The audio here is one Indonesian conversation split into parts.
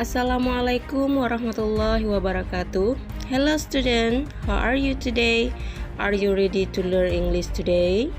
Assalamualaikum warahmatullahi wabarakatuh. Hello student, how are you today? Are you ready to learn English today?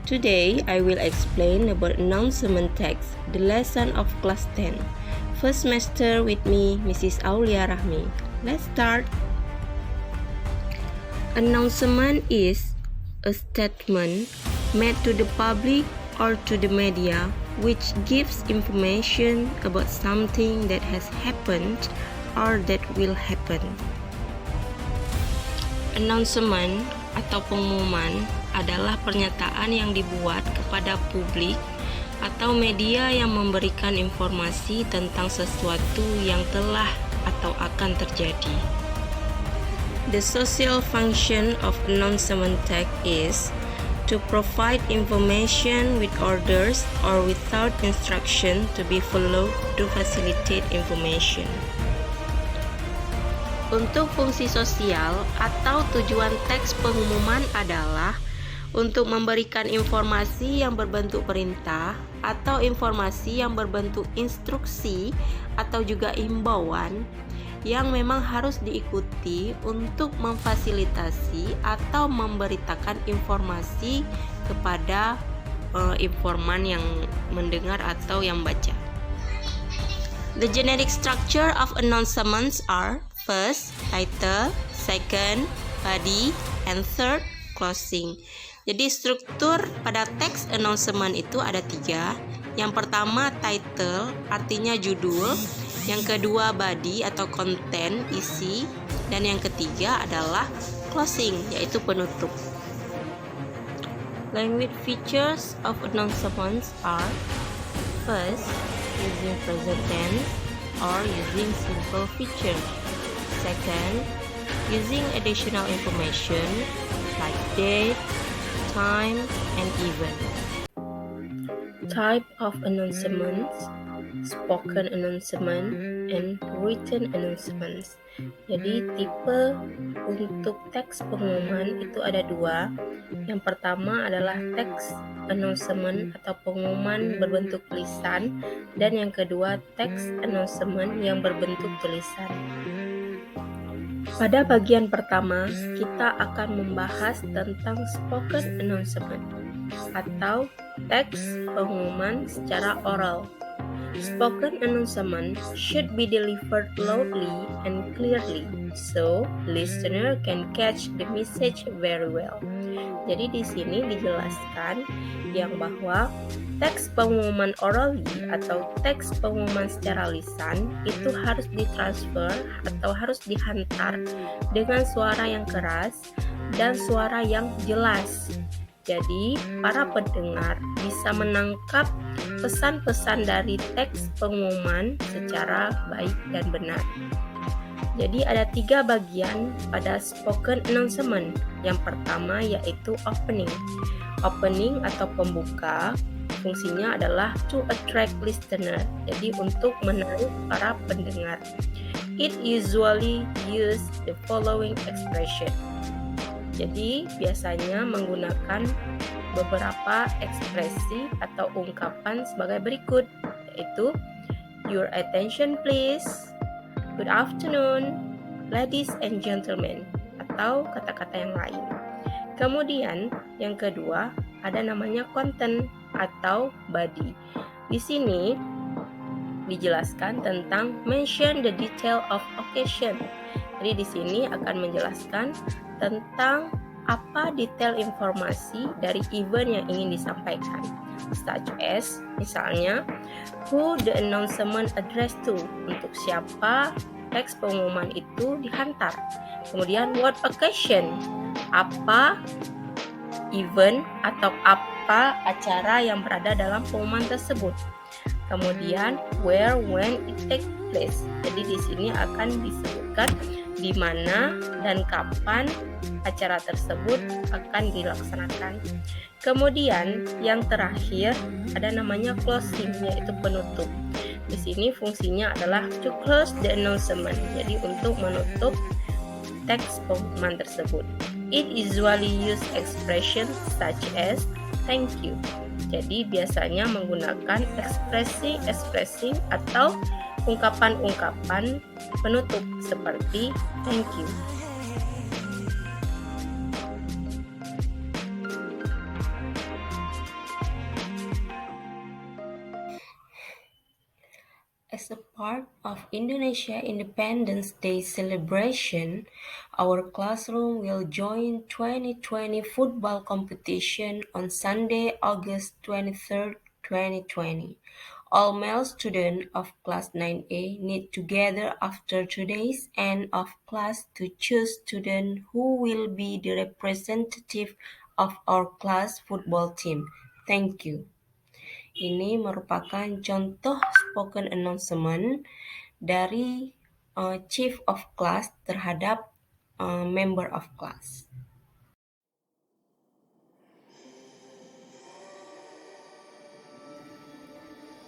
Today I will explain about announcement text, the lesson of class 10. First semester with me, Mrs. Aulia Rahmi. Let's start. Announcement is a statement made to the public or to the media which gives information about something that has happened or that will happen. Announcement atau pengumuman adalah pernyataan yang dibuat kepada publik atau media yang memberikan informasi tentang sesuatu yang telah atau akan terjadi. The social function of announcement text is to provide information with orders or without instruction to be followed to facilitate information. Untuk fungsi sosial atau tujuan teks pengumuman adalah untuk memberikan informasi yang berbentuk perintah atau informasi yang berbentuk instruksi atau juga himbauan yang memang harus diikuti untuk memfasilitasi atau memberitakan informasi kepada informan yang mendengar atau yang baca. The generic structure of announcements are first, title, second, body, and third, closing. Jadi struktur pada teks announcement itu ada 3. Yang pertama title, artinya judul. Yang kedua body atau konten, isi. Dan yang ketiga adalah closing, yaitu penutup. Language features of announcements are first, using present tense or using simple feature. Second, using additional information like date, time, and event. Type of announcements, spoken announcement, and written announcements. Jadi tipe untuk teks pengumuman itu ada 2. Yang pertama adalah teks announcement atau pengumuman berbentuk tulisan, dan yang kedua teks announcement yang berbentuk tulisan. Pada bagian pertama, kita akan membahas tentang spoken announcement atau teks pengumuman secara oral. Spoken announcement should be delivered loudly and clearly so listener can catch the message very well. Jadi di sini dijelaskan yang bahwa teks pengumuman orally atau teks pengumuman secara lisan itu harus ditransfer atau harus dihantar dengan suara yang keras dan suara yang jelas. Jadi, para pendengar bisa menangkap pesan-pesan dari teks pengumuman secara baik dan benar. Jadi, ada 3 bagian pada spoken announcement. Yang pertama yaitu opening. Opening atau pembuka fungsinya adalah to attract listener. Jadi, untuk menarik para pendengar. It usually use the following expression. Jadi biasanya menggunakan beberapa ekspresi atau ungkapan sebagai berikut, yaitu your attention please, good afternoon, ladies and gentlemen, atau kata-kata yang lain. Kemudian yang kedua ada namanya content atau body. Di sini dijelaskan tentang mention the detail of occasion. Jadi di sini akan menjelaskan tentang apa detail informasi dari event yang ingin disampaikan. Such as, misalnya, who the announcement addressed to, untuk siapa teks pengumuman itu dihantar. Kemudian what occasion, apa event atau apa acara yang berada dalam pengumuman tersebut. Kemudian where, when it take place. Jadi di sini akan disebutkan di mana dan kapan acara tersebut akan dilaksanakan. Kemudian yang terakhir ada namanya closing, yaitu penutup. Di sini fungsinya adalah to close the announcement. Jadi untuk menutup teks pengumuman tersebut. It usually use expression such as thank you. Jadi biasanya menggunakan ekspresi atau ungkapan-ungkapan penutup seperti thank you. As a part of Indonesia Independence Day celebration, our classroom will join 2020 football competition on Sunday, August 23rd, 2020. All male students of class 9A need to gather after today's end of class to choose student who will be the representative of our class football team. Thank you. Ini merupakan contoh spoken announcement dari chief of class terhadap member of class.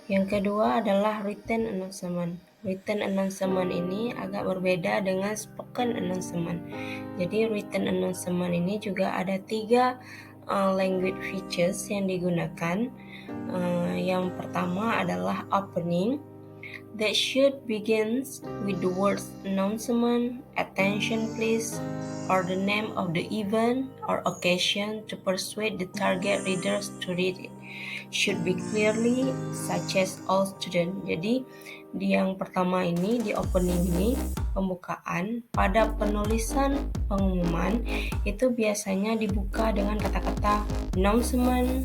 Yang kedua adalah written announcement. Written announcement ini agak berbeda dengan spoken announcement. Jadi written announcement ini juga ada 3 language features yang digunakan. Yang pertama adalah opening. That should begins with the words announcement, attention please, or the name of the event or occasion to persuade the target readers to read it. Should be clearly such as all students. Jadi di yang pertama ini, di opening ini, pembukaan, pada penulisan pengumuman itu biasanya dibuka dengan kata-kata announcement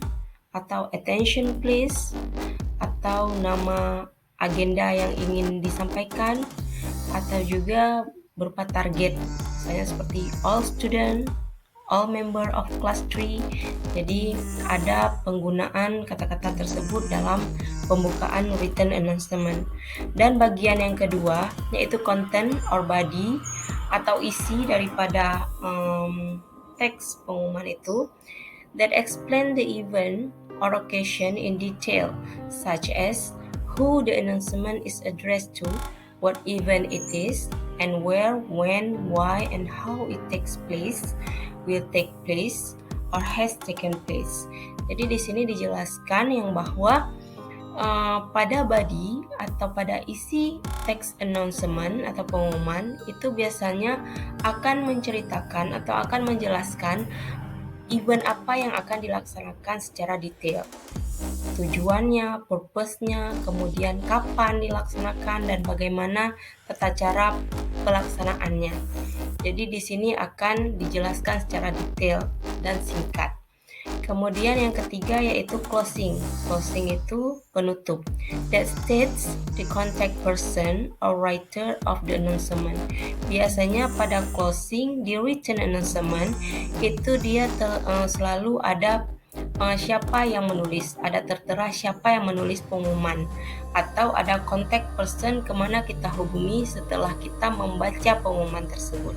atau attention please atau nama agenda yang ingin disampaikan atau juga berupa target, misalnya seperti all student, all member of class 3. Jadi ada penggunaan kata-kata tersebut dalam pembukaan written announcement. Dan bagian yang kedua yaitu content or body atau isi daripada teks pengumuman itu, that explain the event or occasion in detail, such as who the announcement is addressed to, what event it is, and where, when, why, and how it takes place, will take place, or has taken place. Jadi di sini dijelaskan yang bahwa pada body atau pada isi teks announcement atau pengumuman itu biasanya akan menceritakan atau akan menjelaskan event apa yang akan dilaksanakan secara detail. Tujuannya, purpose-nya, kemudian kapan dilaksanakan dan bagaimana tata cara pelaksanaannya. Jadi di sini akan dijelaskan secara detail dan singkat. Kemudian yang ketiga yaitu closing. Closing itu penutup. That states the contact person or writer of the announcement. Biasanya pada closing di written announcement itu dia selalu ada siapa yang menulis, ada tertera siapa yang menulis pengumuman, atau ada contact person kemana kita hubungi setelah kita membaca pengumuman tersebut.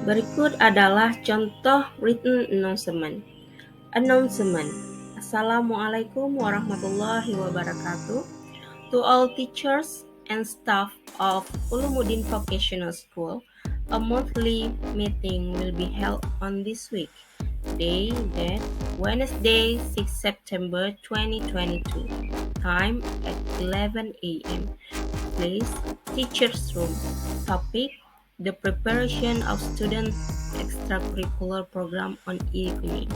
Berikut adalah contoh written announcement. Announcement. Assalamualaikum warahmatullahi wabarakatuh. To all teachers and staff of Ulumuddin Vocational School, a monthly meeting will be held on this week, date Wednesday, 6 September 2022, time at 11 a.m. Place, teacher's room. Topic, the preparation of students' extracurricular program on evening.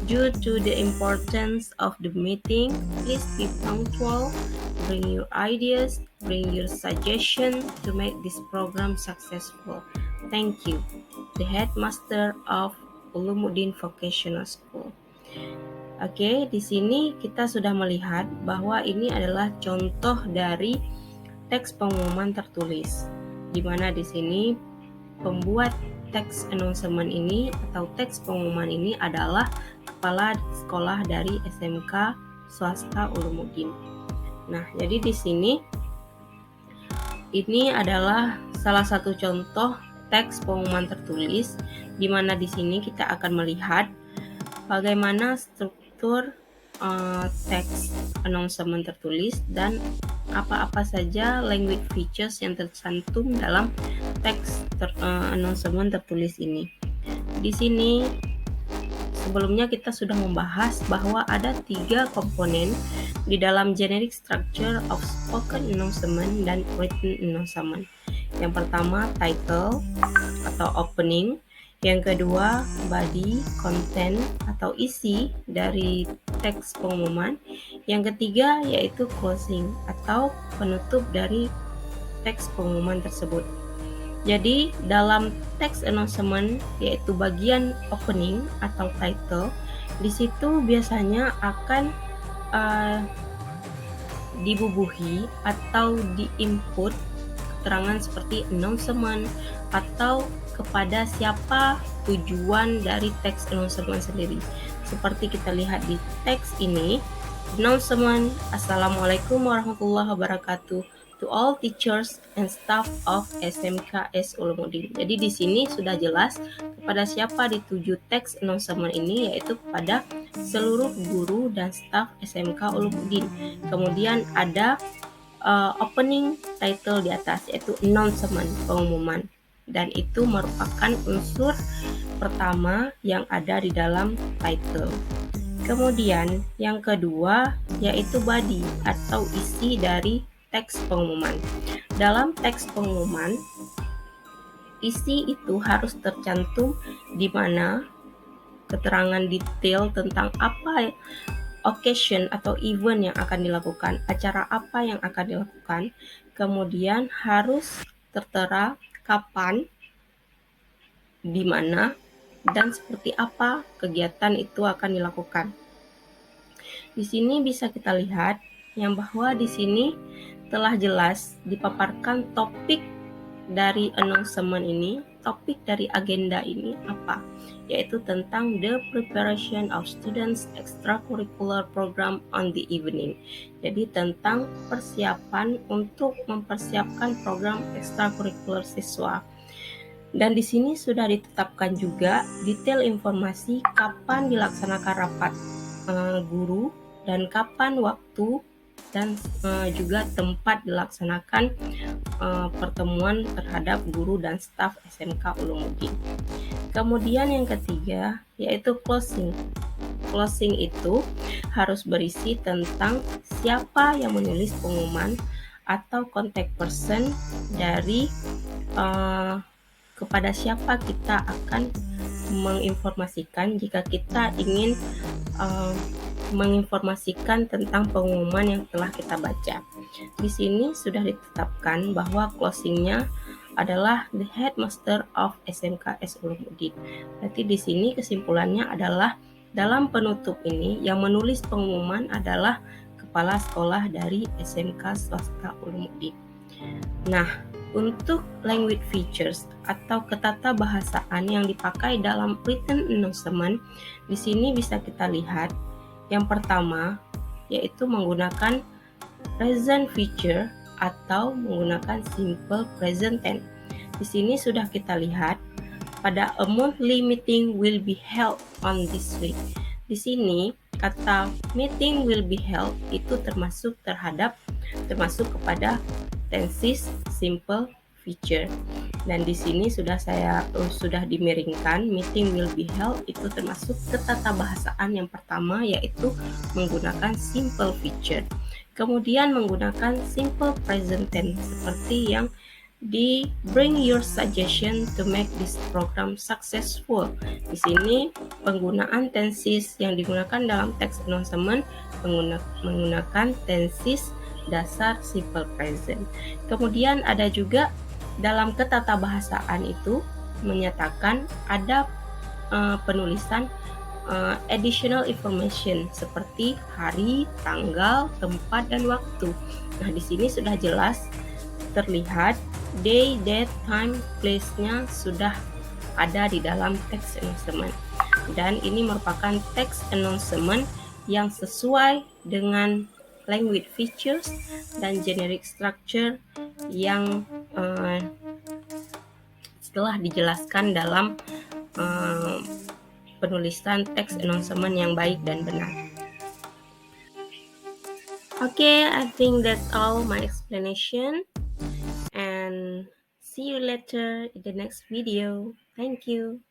Due to the importance of the meeting, please be punctual, bring your ideas, bring your suggestions to make this program successful. Thank you. The Headmaster of Ulumuddin Vocational School. Oke, di sini kita sudah melihat bahwa ini adalah contoh dari teks pengumuman tertulis, di mana di sini pembuat teks announcement ini atau teks pengumuman ini adalah kepala sekolah dari SMK swasta Ulumuddin. Nah, jadi di sini ini adalah salah satu contoh teks pengumuman tertulis, di mana di sini kita akan melihat bagaimana struktur teks announcement tertulis dan apa-apa saja language features yang tercantum dalam teks announcement tertulis ini. Di sini sebelumnya kita sudah membahas bahwa ada 3 komponen di dalam generic structure of spoken announcement dan written announcement. Yang pertama title atau opening, yang kedua body, content atau isi dari teks pengumuman, yang ketiga yaitu closing atau penutup dari teks pengumuman tersebut. Jadi dalam teks announcement yaitu bagian opening atau title, di situ biasanya akan dibubuhi atau diinput keterangan seperti announcement atau kepada siapa tujuan dari teks announcement sendiri. Seperti kita lihat di teks ini, announcement, Assalamualaikum warahmatullahi wabarakatuh to all teachers and staff of SMKS Ulumuddin. Jadi di sini sudah jelas kepada siapa dituju teks announcement ini, yaitu kepada seluruh guru dan staf SMK Ulumuddin. Kemudian ada opening title di atas, yaitu announcement, pengumuman. Dan itu merupakan unsur pertama yang ada di dalam title. Kemudian yang kedua yaitu body atau isi dari teks pengumuman. Dalam teks pengumuman, isi itu harus tercantum di mana keterangan detail tentang apa occasion atau event yang akan dilakukan, acara apa yang akan dilakukan. Kemudian harus tertera kapan, di mana, dan seperti apa kegiatan itu akan dilakukan. Di sini bisa kita lihat yang bahwa di sini telah jelas dipaparkan topik dari announcement ini, topik dari agenda ini apa, yaitu tentang the preparation of students extracurricular program on the evening. Jadi tentang persiapan untuk mempersiapkan program ekstrakurikuler siswa. Dan di sini sudah ditetapkan juga detail informasi kapan dilaksanakan rapat guru dan kapan waktu dan juga tempat dilaksanakan pertemuan terhadap guru dan staf SMK Ulumuddin. Kemudian yang ketiga yaitu closing. Closing itu harus berisi tentang siapa yang menulis pengumuman atau contact person dari kepada siapa kita akan menginformasikan jika kita ingin menginformasikan tentang pengumuman yang telah kita baca. Di sini sudah ditetapkan bahwa closingnya adalah the headmaster of SMKS Ulumuddin. Berarti di sini kesimpulannya adalah dalam penutup ini yang menulis pengumuman adalah kepala sekolah dari SMK swasta Ulumuddin. Nah, untuk language features atau ketata bahasaan yang dipakai dalam written announcement, di sini bisa kita lihat yang pertama yaitu menggunakan present feature atau menggunakan simple present tense. Di sini sudah kita lihat pada a monthly meeting will be held on this week. Di sini kata meeting will be held itu termasuk kepada tenses simple future. Dan di sini sudah dimiringkan, meeting will be held itu termasuk ketatabahasaan yang pertama, yaitu menggunakan simple future. Kemudian menggunakan simple present tense seperti yang di bring your suggestion to make this program successful. Di sini penggunaan tenses yang digunakan dalam text announcement menggunakan tenses dasar simple present. Kemudian ada juga dalam ketatabahasaan itu menyatakan ada penulisan additional information seperti hari, tanggal, tempat, dan waktu. Nah, di sini sudah jelas terlihat day, date, time, place-nya sudah ada di dalam text announcement. Dan ini merupakan text announcement yang sesuai dengan language features dan generic structure yang setelah dijelaskan dalam penulisan text announcement yang baik dan benar. Okay, I think that's all my explanation. And see you later in the next video. Thank you.